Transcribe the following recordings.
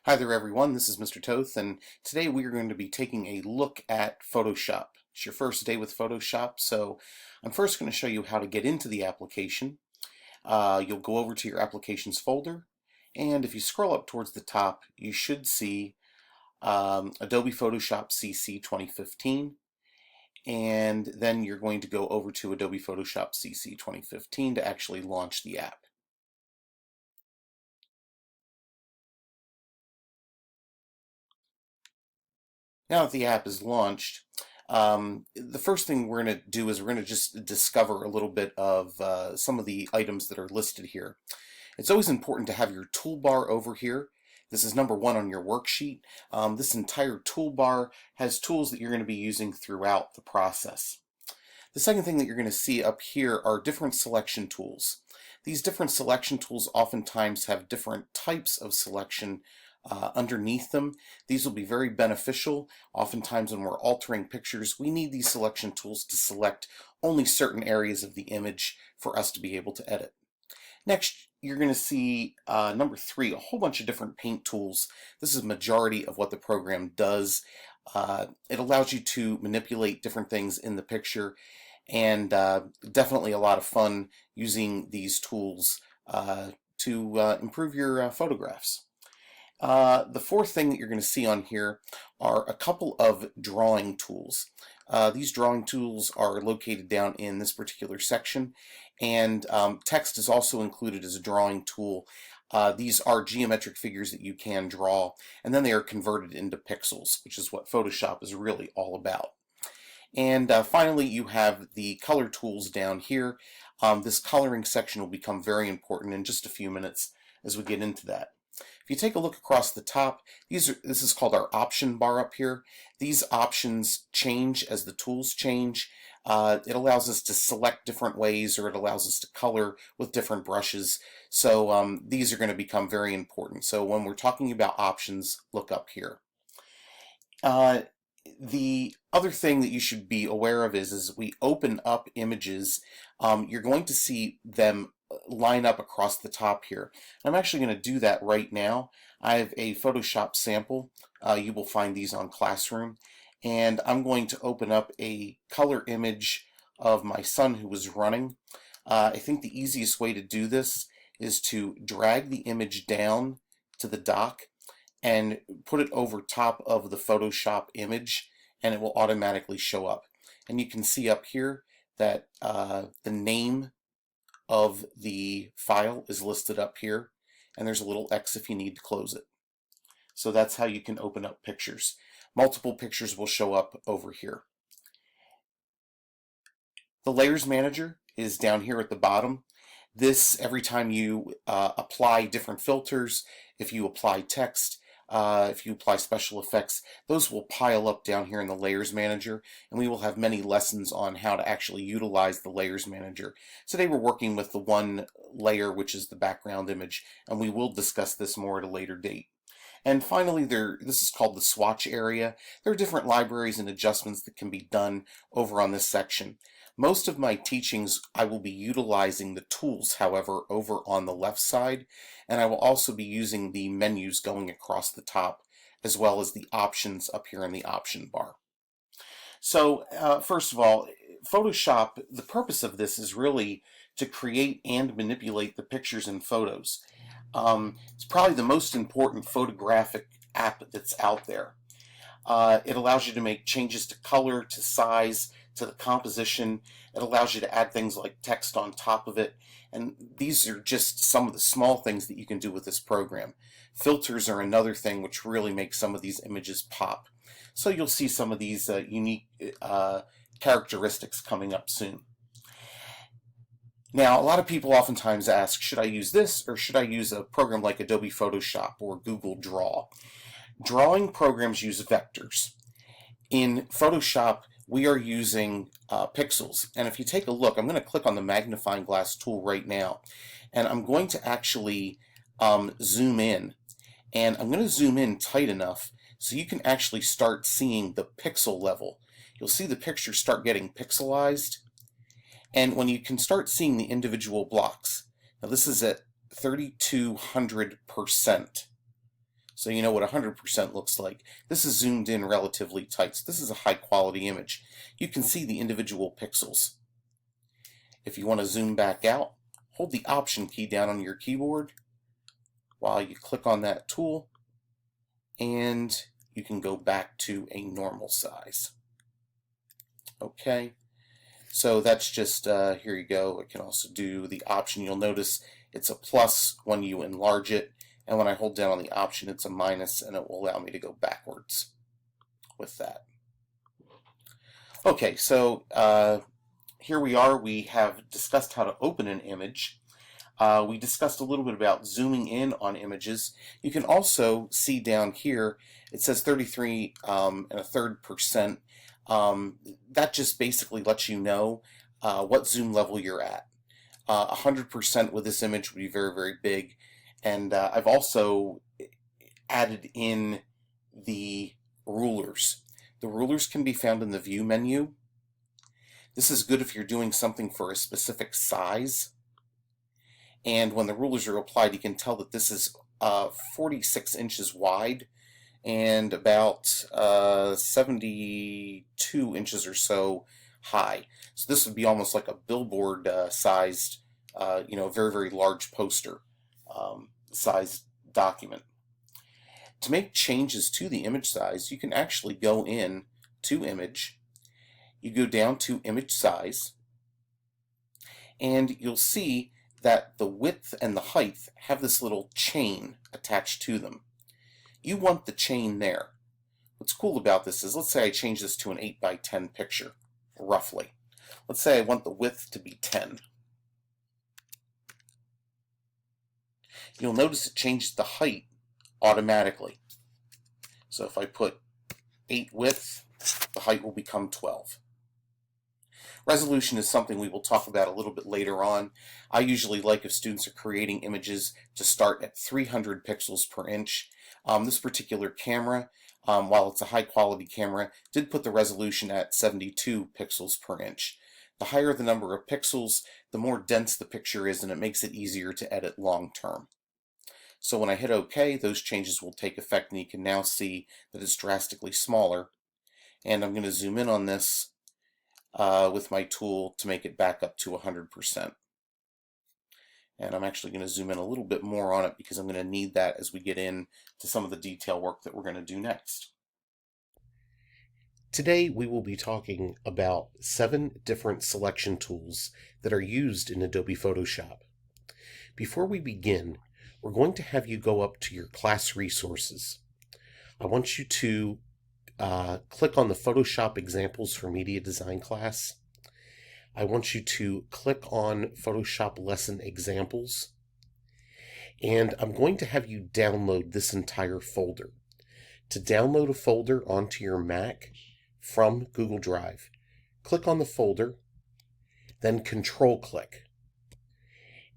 Hi there everyone, this is Mr. Toth, and today we are going to be taking a look at Photoshop. It's your first day with Photoshop, so I'm first going to show you how to get into the application. You'll go over to your Applications folder, and if you scroll up towards the top, you should see Adobe Photoshop CC 2015, and then you're going to go over to Adobe Photoshop CC 2015 to actually launch the app. Now that the app is launched, the first thing we're going to do is we're going to just discover a little bit of some of the items that are listed here. It's always important to have your toolbar over here. This is number one on your worksheet. This entire toolbar has tools that you're going to be using throughout the process. The second thing that you're going to see up here are different selection tools. These different selection tools oftentimes have different types of selection underneath them. These will be very beneficial. Oftentimes when we're altering pictures, we need these selection tools to select only certain areas of the image for us to be able to edit. Next, you're going to see number three, a whole bunch of different paint tools. This is a majority of what the program does. It allows you to manipulate different things in the picture, and definitely a lot of fun using these tools to improve your photographs. The fourth thing that you're going to see on here are a couple of drawing tools. These drawing tools are located down in this particular section, and text is also included as a drawing tool. These are geometric figures that you can draw, and then they are converted into pixels, which is what Photoshop is really all about. And finally, you have the color tools down here. This coloring section will become very important in just a few minutes as we get into that. If you take a look across the top, this is called our option bar up here. These options change as the tools change. It allows us to select different ways, or it allows us to color with different brushes. So these are going to become very important. So when we're talking about options, look up here. The other thing that you should be aware of is as we open up images, you're going to see them line up across the top here. I'm actually going to do that right now. I have a Photoshop sample. You will find these on Classroom, and I'm going to open up a color image of my son who was running. I think the easiest way to do this is to drag the image down to the dock and put it over top of the Photoshop image, and it will automatically show up. And you can see up here that the name of the file is listed up here, and there's a little X if you need to close it. So that's how you can open up pictures. Multiple pictures will show up over here. The Layers Manager is down here at the bottom. This, every time you apply different filters, if you apply text, if you apply special effects, those will pile up down here in the Layers Manager, and we will have many lessons on how to actually utilize the Layers Manager. Today we're working with the one layer, which is the background image, and we will discuss this more at a later date. And finally, this is called the swatch area. There are different libraries and adjustments that can be done over on this section. Most of my teachings, I will be utilizing the tools, however, over on the left side, and I will also be using the menus going across the top, as well as the options up here in the option bar. So, first of all, Photoshop, the purpose of this is really to create and manipulate the pictures and photos. It's probably the most important photographic app that's out there. It allows you to make changes to color, to size, to the composition. It allows you to add things like text on top of it. And these are just some of the small things that you can do with this program. Filters are another thing which really makes some of these images pop. So you'll see some of these unique characteristics coming up soon. Now, a lot of people oftentimes ask, should I use this or should I use a program like Adobe Photoshop or Google Draw? Drawing programs use vectors. In Photoshop, we are using pixels. And if you take a look, I'm going to click on the magnifying glass tool right now, and I'm going to actually zoom in. And I'm going to zoom in tight enough so you can actually start seeing the pixel level. You'll see the picture start getting pixelized. And when you can start seeing the individual blocks, now this is at 3200%. so you know what 100% looks like. This is zoomed in relatively tight, so this is a high quality image. You can see the individual pixels. If you want to zoom back out, hold the Option key down on your keyboard while you click on that tool, and you can go back to a normal size. Okay, so that's just, here you go. I can also do the Option. You'll notice it's a plus when you enlarge it, and when I hold down on the Option, it's a minus, and it will allow me to go backwards with that. Okay, so here we are. We have discussed how to open an image. We discussed a little bit about zooming in on images. You can also see down here, it says 33 1/3%. That just basically lets you know what zoom level you're at. 100% with this image would be very, very big. And I've also added in the rulers. The rulers can be found in the View menu. This is good if you're doing something for a specific size. And when the rulers are applied, you can tell that this is 46 inches wide and about 72 inches or so high. So this would be almost like a billboard sized, very, very large poster sized document. To make changes to the image size, you can actually go in to Image. You go down to Image Size, and you'll see that the width and the height have this little chain attached to them. You want the chain there. What's cool about this is, let's say I change this to an 8x10 picture, roughly. Let's say I want the width to be 10. You'll notice it changes the height automatically. So if I put 8 width, the height will become 12. Resolution is something we will talk about a little bit later on. I usually like, if students are creating images, to start at 300 pixels per inch. This particular camera, while it's a high quality camera, did put the resolution at 72 pixels per inch. The higher the number of pixels, the more dense the picture is, and it makes it easier to edit long term. So when I hit OK, those changes will take effect, and you can now see that it's drastically smaller. And I'm going to zoom in on this with my tool to make it back up to 100%. And I'm actually going to zoom in a little bit more on it because I'm going to need that as we get into some of the detail work that we're going to do next. Today we will be talking about 7 different selection tools that are used in Adobe Photoshop. Before we begin, we're going to have you go up to your class resources. I want you to click on the Photoshop Examples for Media Design class. I want you to click on Photoshop Lesson Examples, and I'm going to have you download this entire folder. To download a folder onto your Mac from Google Drive, click on the folder, then Control click.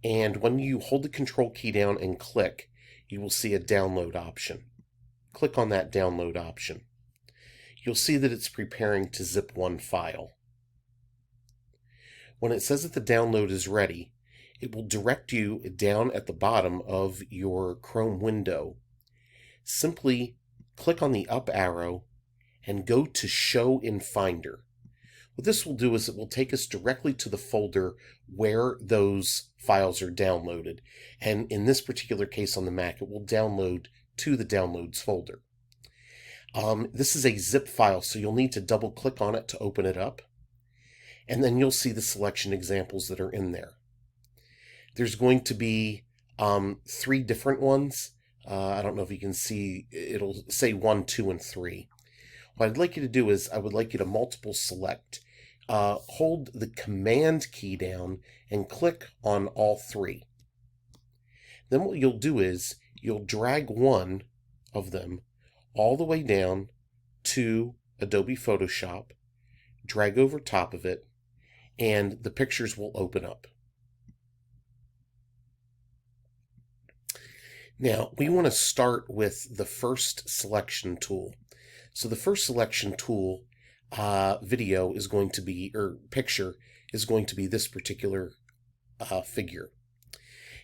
And when you hold the Control key down and click, you will see a download option. Click on that download option. You'll see that it's preparing to zip one file. When it says that the download is ready, it will direct you down at the bottom of your Chrome window. Simply click on the up arrow and go to Show in Finder. What this will do is it will take us directly to the folder where those files are downloaded. And in this particular case on the Mac, it will download to the Downloads folder. This is a zip file, so you'll need to double click on it to open it up. And then you'll see the selection examples that are in there. There's going to be 3 different ones. I don't know if you can see, it'll say 1, 2, and 3. What I'd like you to do is, I would like you to multiple select. Hold the Command key down and click on all 3. Then what you'll do is, you'll drag one of them all the way down to Adobe Photoshop, drag over top of it, and the pictures will open up. Now, we want to start with the first selection tool. So the first selection tool video is going to be, or picture, is going to be this particular figure.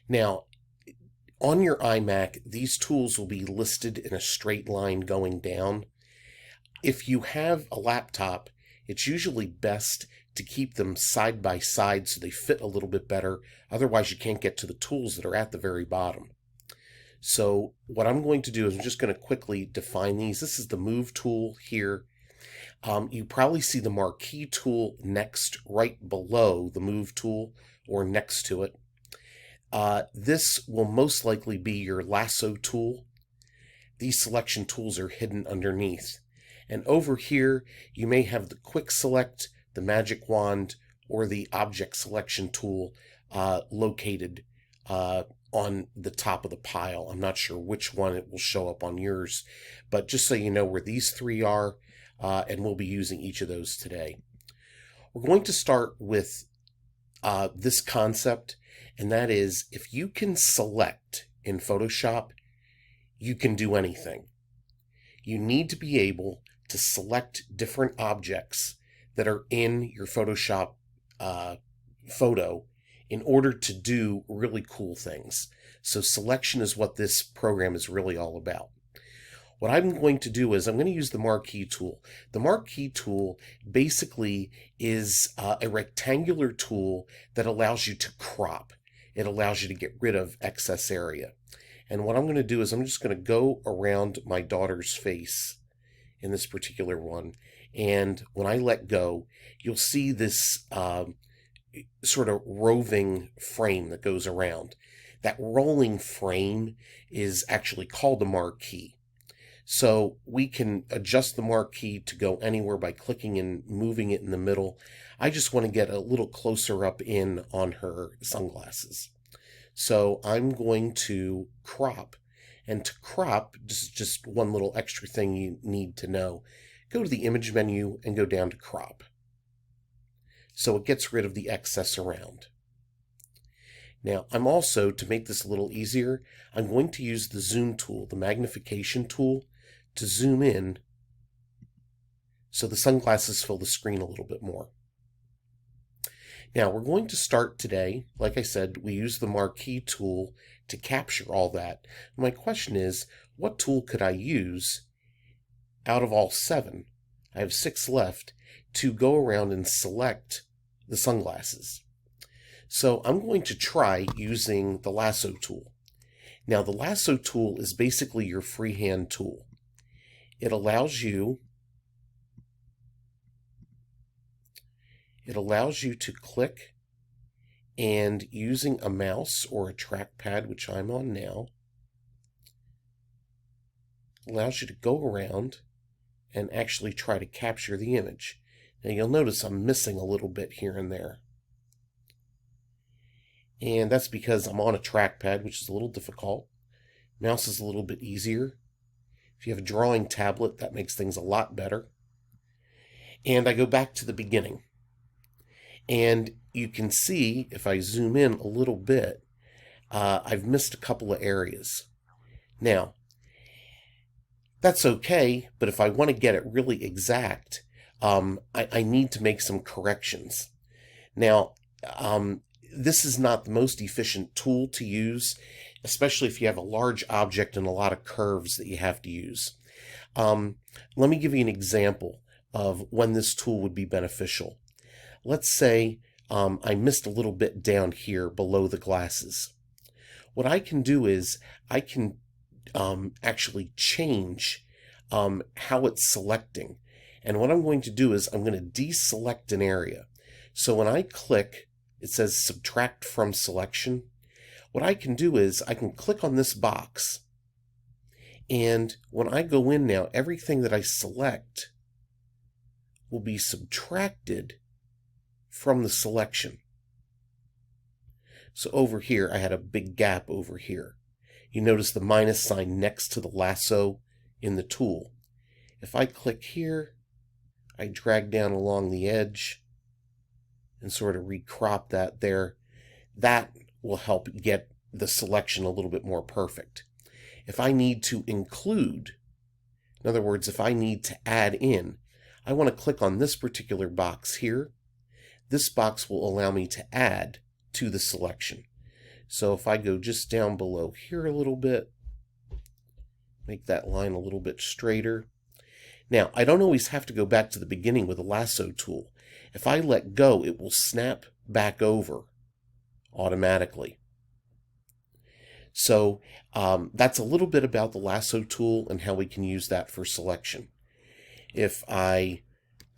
Now, On your iMac, these tools will be listed in a straight line going down. If you have a laptop, it's usually best to keep them side by side so they fit a little bit better. Otherwise, you can't get to the tools that are at the very bottom. So what I'm going to do is I'm just going to quickly define these. This is the Move tool here. You probably see the Marquee tool next, right below the Move tool or next to it. This will most likely be your Lasso tool. These selection tools are hidden underneath. And over here, you may have the Quick Select, the Magic Wand, or the Object Selection tool located on the top of the pile. I'm not sure which one it will show up on yours, but just so you know where these three are, and we'll be using each of those today. We're going to start with this concept, and that is if you can select in Photoshop, you can do anything. You need to be able to select different objects that are in your Photoshop photo in order to do really cool things. So selection is what this program is really all about. What I'm going to do is I'm going to use the Marquee tool. The Marquee tool basically is a rectangular tool that allows you to crop. It allows you to get rid of excess area. And what I'm going to do is I'm just going to go around my daughter's face in this particular one. And when I let go, you'll see this sort of roving frame that goes around. That rolling frame is actually called the Marquee. So we can adjust the Marquee to go anywhere by clicking and moving it in the middle. I just want to get a little closer up in on her sunglasses. So I'm going to crop. And to crop, just one little extra thing you need to know. Go to the image menu and go down to crop. So it gets rid of the excess around. Now, I'm also, to make this a little easier, I'm going to use the zoom tool, the magnification tool, to zoom in so the sunglasses fill the screen a little bit more. Now, we're going to start today. Like I said, we use the Marquee tool to capture all that. My question is, what tool could I use out of all 7? I have 6 left to go around and select the sunglasses. So I'm going to try using the Lasso tool. Now, the Lasso tool is basically your freehand tool. It allows you to click, and using a mouse or a trackpad, which I'm on now, allows you to go around and actually try to capture the image. Now you'll notice I'm missing a little bit here and there. And that's because I'm on a trackpad, which is a little difficult. Mouse is a little bit easier. If you have a drawing tablet, that makes things a lot better. And I go back to the beginning. And you can see, if I zoom in a little bit, I've missed a couple of areas. Now, that's okay, but if I want to get it really exact, I need to make some corrections. Now, this is not the most efficient tool to use, especially if you have a large object and a lot of curves that you have to use. Let me give you an example of when this tool would be beneficial. Let's say I missed a little bit down here below the glasses. What I can do is I can actually change how it's selecting. And what I'm going to do is I'm going to deselect an area. So when I click, it says subtract from selection. What I can do is I can click on this box. And when I go in now, everything that I select will be subtracted from the selection. So over here, I had a big gap over here. You notice the minus sign next to the lasso in the tool. If I click here, I drag down along the edge and sort of recrop that there. That will help get the selection a little bit more perfect. If I need to include, in other words, if I need to add in, I want to click on this particular box here. This box will allow me to add to the selection. So if I go just down below here a little bit, make that line a little bit straighter. Now, I don't always have to go back to the beginning with the lasso tool. If I let go, it will snap back over automatically. So that's a little bit about the lasso tool and how we can use that for selection. If I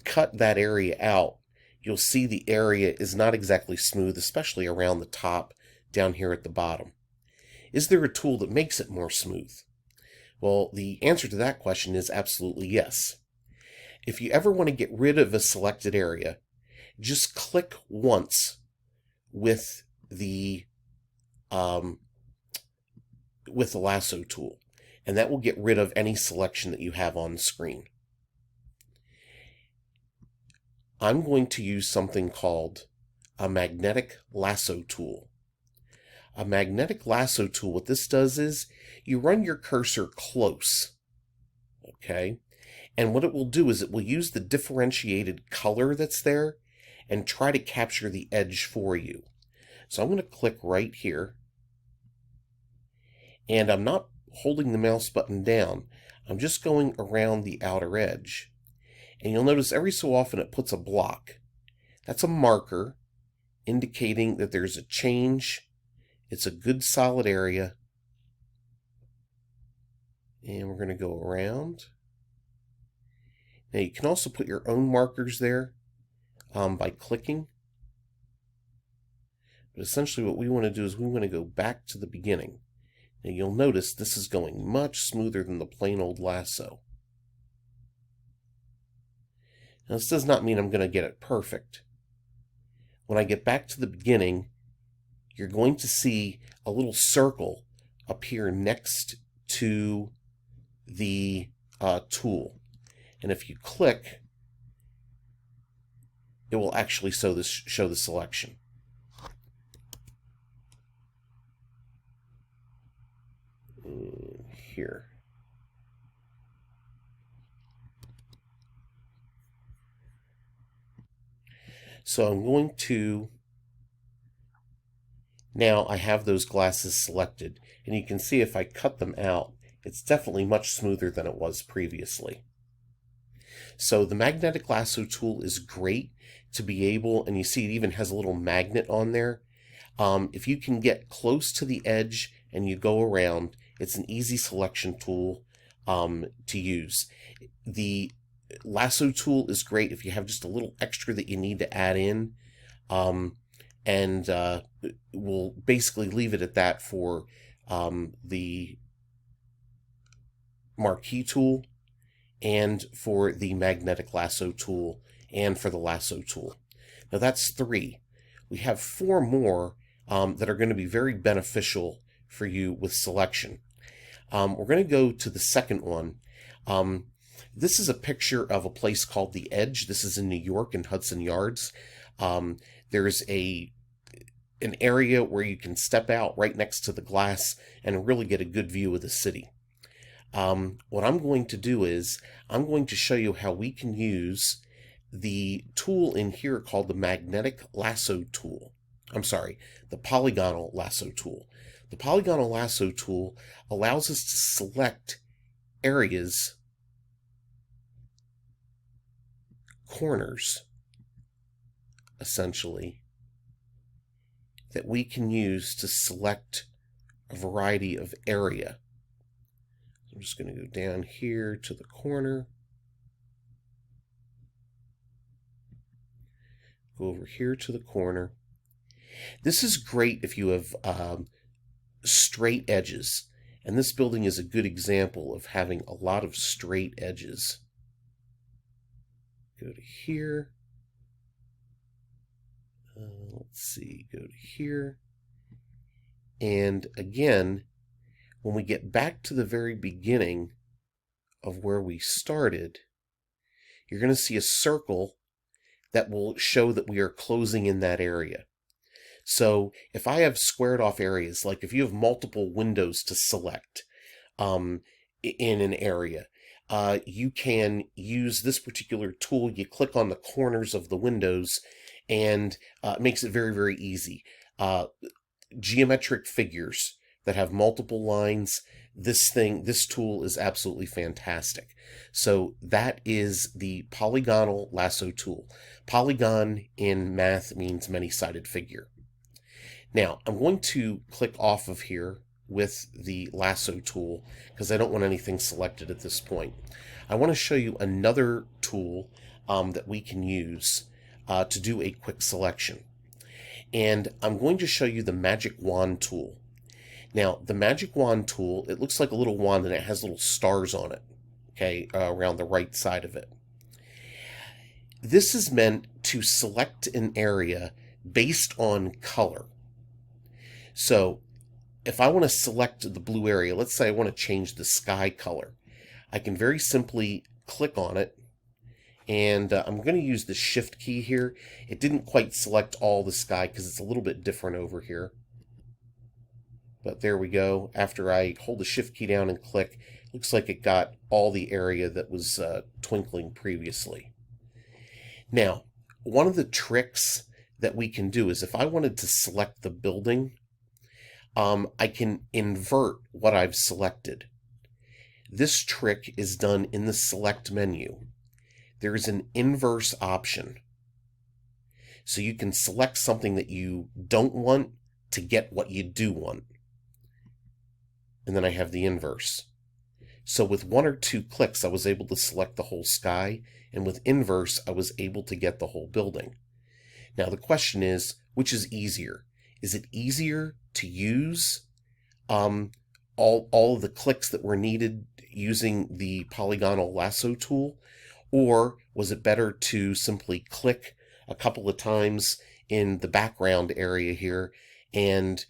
cut that area out, you'll see the area is not exactly smooth, especially around the top down here at the bottom. Is there a tool that makes it more smooth? Well, the answer to that question is absolutely yes. If you ever want to get rid of a selected area, just click once with the lasso tool, and that will get rid of any selection that you have on the screen. I'm going to use something called a magnetic lasso tool. A magnetic lasso tool, what this does is you run your cursor close, okay? And what it will do is it will use the differentiated color that's there and try to capture the edge for you. So I'm going to click right here, and I'm not holding the mouse button down. I'm just going around the outer edge. And you'll notice every so often it puts a block. That's a marker indicating that there's a change. It's a good solid area. And we're going to go around. Now you can also put your own markers there by clicking. But essentially what we want to do is we want to go back to the beginning. Now you'll notice this is going much smoother than the plain old lasso. Now this does not mean I'm going to get it perfect. When I get back to the beginning, you're going to see a little circle appear next to the tool. And if you click, it will actually show the selection. Here. So I'm going to, now I have those glasses selected, and you can see if I cut them out, it's definitely much smoother than it was previously. So the magnetic lasso tool is great to be able, and you see it even has a little magnet on there. If you can get close to the edge and you go around, it's an easy selection tool to use. The lasso tool is great if you have just a little extra that you need to add in, and we'll basically leave it at that for the marquee tool and for the magnetic lasso tool and for the lasso tool. Now that's 3. We have 4 more that are going to be very beneficial for you with selection. We're going to go to the second one. This is a picture of a place called The Edge. This is in New York in Hudson Yards. There's an area where you can step out right next to the glass and really get a good view of the city. What I'm going to do is I'm going to show you how we can use the tool in here called the magnetic lasso tool. I'm sorry, the polygonal lasso tool. The polygonal lasso tool allows us to select areas, corners, essentially, that we can use to select a variety of area. I'm just going to go down here to the corner, go over here to the corner. This is great if you have straight edges, and this building is a good example of having a lot of straight edges. Go to here. Let's see, go to here. And again, when we get back to the very beginning of where we started, you're going to see a circle that will show that we are closing in that area. So if I have squared off areas, like if you have multiple windows to select in an area, you can use this particular tool. You click on the corners of the windows, and it makes it very, very easy. geometric figures that have multiple lines, this tool is absolutely fantastic. So that is the polygonal lasso tool. Polygon in math means many-sided figure. Now, I'm going to click off of here with the lasso tool because I don't want anything selected at this point. I want to show you another tool that we can use to do a quick selection. And I'm going to show you the magic wand tool. Now, the magic wand tool, it looks like a little wand and it has little stars on it, okay, around the right side of it. This is meant to select an area based on color. So, if I want to select the blue area, let's say I want to change the sky color, I can very simply click on it, and I'm going to use the shift key here. It didn't quite select all the sky because it's a little bit different over here. But there we go. After I hold the shift key down and click, looks like it got all the area that was twinkling previously. Now, one of the tricks that we can do is if I wanted to select the building, I can invert what I've selected. This trick is done in the select menu. There is an inverse option. So you can select something that you don't want to get what you do want. And then I have the inverse. So with 1 or 2 clicks, I was able to select the whole sky, and with inverse, I was able to get the whole building. Now the question is, which is easier? Is it easier to use all of the clicks that were needed using the polygonal lasso tool, or was it better to simply click a couple of times in the background area here and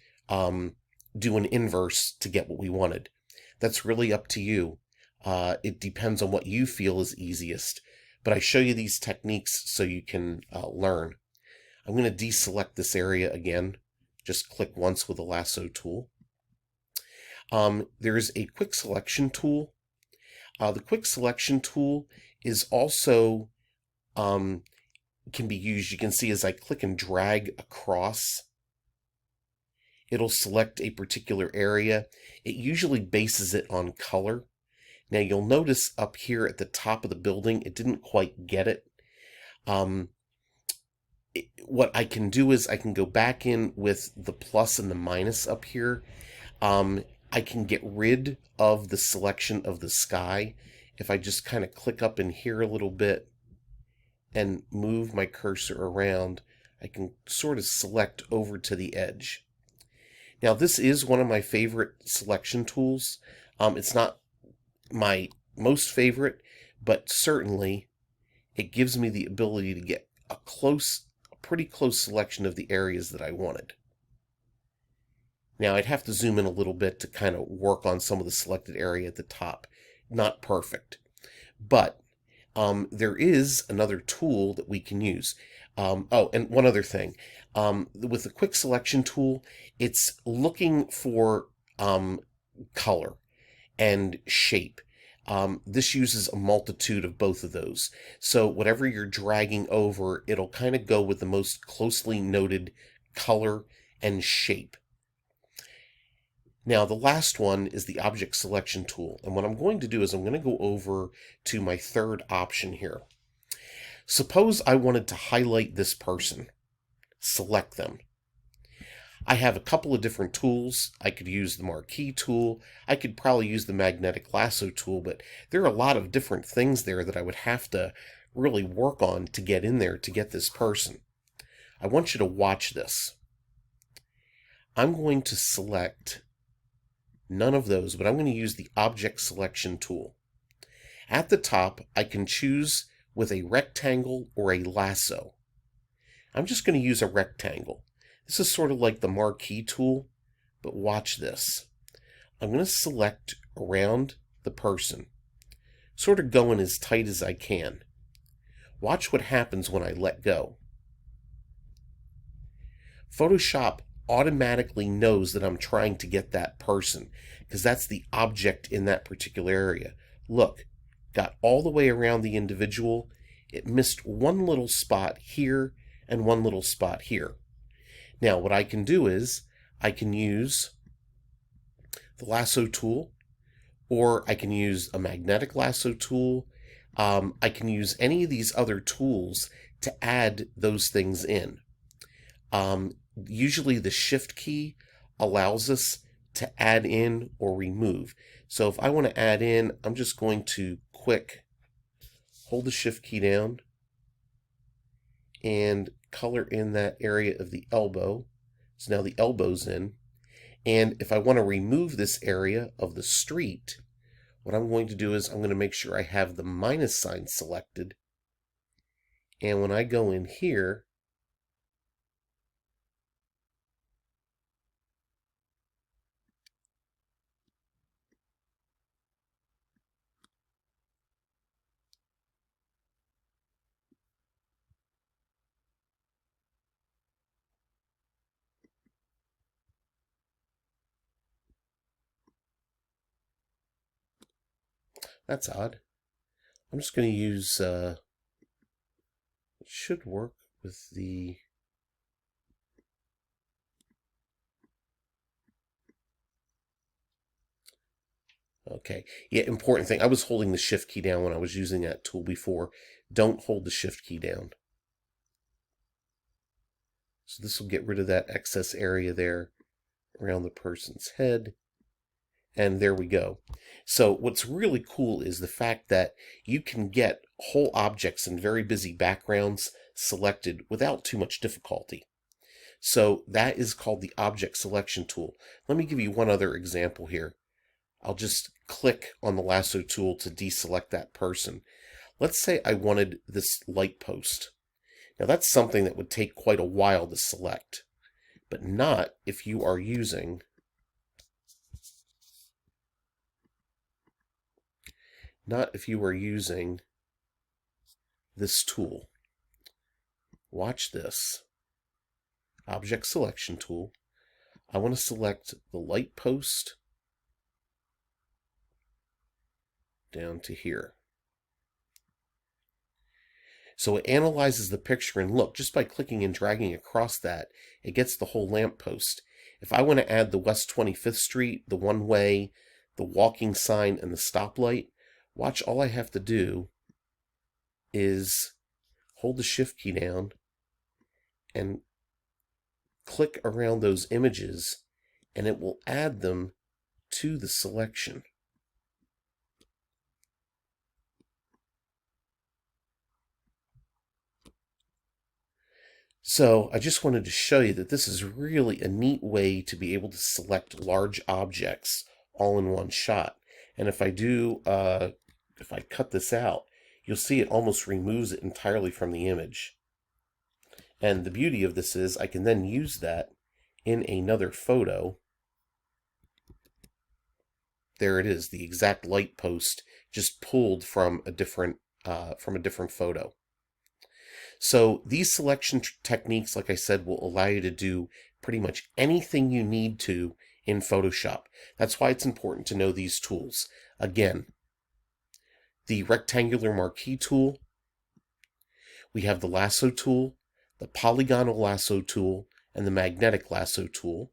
do an inverse to get what we wanted? That's really up to you. It depends on what you feel is easiest. But I show you these techniques so you can learn. I'm going to deselect this area again. Just click once with the lasso tool. There's a quick selection tool. The quick selection tool is also can be used. You can see as I click and drag across, it'll select a particular area. It usually bases it on color. Now you'll notice up here at the top of the building, it didn't quite get it. What I can do is I can go back in with the plus and the minus up here. I can get rid of the selection of the sky if I just kind of click up in here a little bit and move my cursor around. I can sort of select over to the edge. Now this is one of my favorite selection tools. It's not my most favorite, but certainly it gives me the ability to get a pretty close selection of the areas that I wanted. Now I'd have to zoom in a little bit to kind of work on some of the selected area at the top. Not perfect, but there is another tool that we can use. Oh, and one other thing. With the quick selection tool, it's looking for color and shape. This uses a multitude of both of those. So whatever you're dragging over, it'll kind of go with the most closely noted color and shape. Now the last one is the object selection tool. And what I'm going to do is I'm going to go over to my third option here. Suppose I wanted to highlight this person, select them. I have a couple of different tools. I could use the marquee tool. I could probably use the magnetic lasso tool, but there are a lot of different things there that I would have to really work on to get in there to get this person. I want you to watch this. I'm going to select none of those, but I'm going to use the object selection tool. At the top, I can choose with a rectangle or a lasso. I'm just going to use a rectangle. This is sort of like the marquee tool, but watch this. I'm going to select around the person, sort of going as tight as I can. Watch what happens when I let go. Photoshop automatically knows that I'm trying to get that person because that's the object in that particular area. Look, got all the way around the individual. It missed one little spot here and one little spot here. Now what I can do is I can use the lasso tool, or I can use a magnetic lasso tool. I can use any of these other tools to add those things in. Usually the shift key allows us to add in or remove. So if I want to add in, I'm just going to hold the shift key down and color in that area of the elbow. So now the elbow's in. And if I want to remove this area of the street, what I'm going to do is I'm going to make sure I have the minus sign selected. And when I go in here, that's odd. I'm just going to use, it should work with the, okay. Yeah, important thing. I was holding the shift key down when I was using that tool before. Don't hold the shift key down. So this will get rid of that excess area there around the person's head. And there we go. So what's really cool is the fact that you can get whole objects in very busy backgrounds selected without too much difficulty. So that is called the object selection tool. Let me give you one other example here. I'll just click on the lasso tool to deselect that person. Let's say I wanted this light post. Now that's something that would take quite a while to select, but not if you are using this tool. Watch this. Object selection tool. I want to select the light post down to here. So it analyzes the picture, and look, just by clicking and dragging across that, it gets the whole lamppost. If I want to add the West 25th Street, the one-way, the walking sign, and the stoplight, watch, all I have to do is hold the shift key down and click around those images, and it will add them to the selection. So I just wanted to show you that this is really a neat way to be able to select large objects all in one shot. And if I cut this out, you'll see it almost removes it entirely from the image. And the beauty of this is I can then use that in another photo. There it is, the exact light post just pulled from a different photo. So these selection techniques, like I said, will allow you to do pretty much anything you need to in Photoshop. That's why it's important to know these tools. Again, the rectangular marquee tool, we have the lasso tool, the polygonal lasso tool, and the magnetic lasso tool.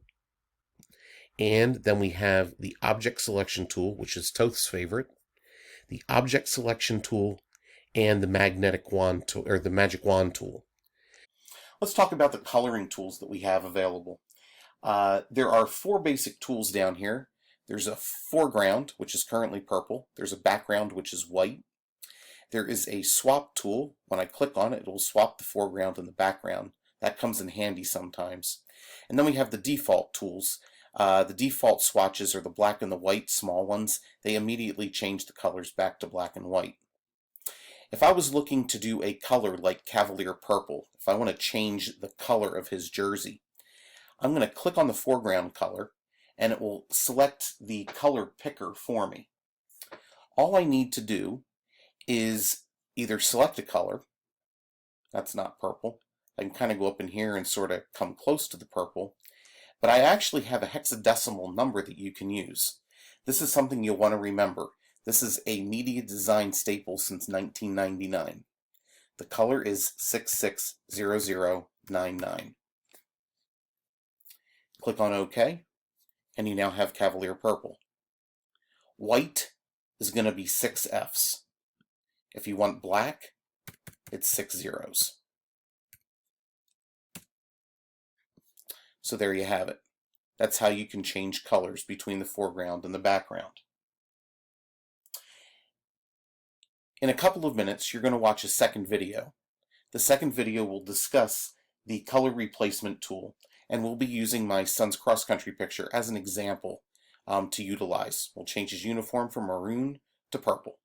And then we have the object selection tool, which is Toth's favorite, the object selection tool, and the magnetic wand tool, or the magic wand tool. Let's talk about the coloring tools that we have available. There are 4 basic tools down here. There's a foreground, which is currently purple. There's a background, which is white. There is a swap tool. When I click on it, it will swap the foreground and the background. That comes in handy sometimes. And then we have the default tools. The default swatches are the black and the white small ones. They immediately change the colors back to black and white. If I was looking to do a color like Cavalier Purple, if I want to change the color of his jersey, I'm going to click on the foreground color and it will select the color picker for me. All I need to do is either select a color, that's not purple, I can kind of go up in here and sort of come close to the purple, but I actually have a hexadecimal number that you can use. This is something you'll want to remember. This is a media design staple since 1999. The color is 660099. Click on OK, and you now have Cavalier Purple. White is going to be 6 Fs. If you want black, it's 6 zeros. So there you have it. That's how you can change colors between the foreground and the background. In a couple of minutes, you're going to watch a second video. The second video will discuss the color replacement tool, and we'll be using my son's cross-country picture as an example to utilize. We'll change his uniform from maroon to purple.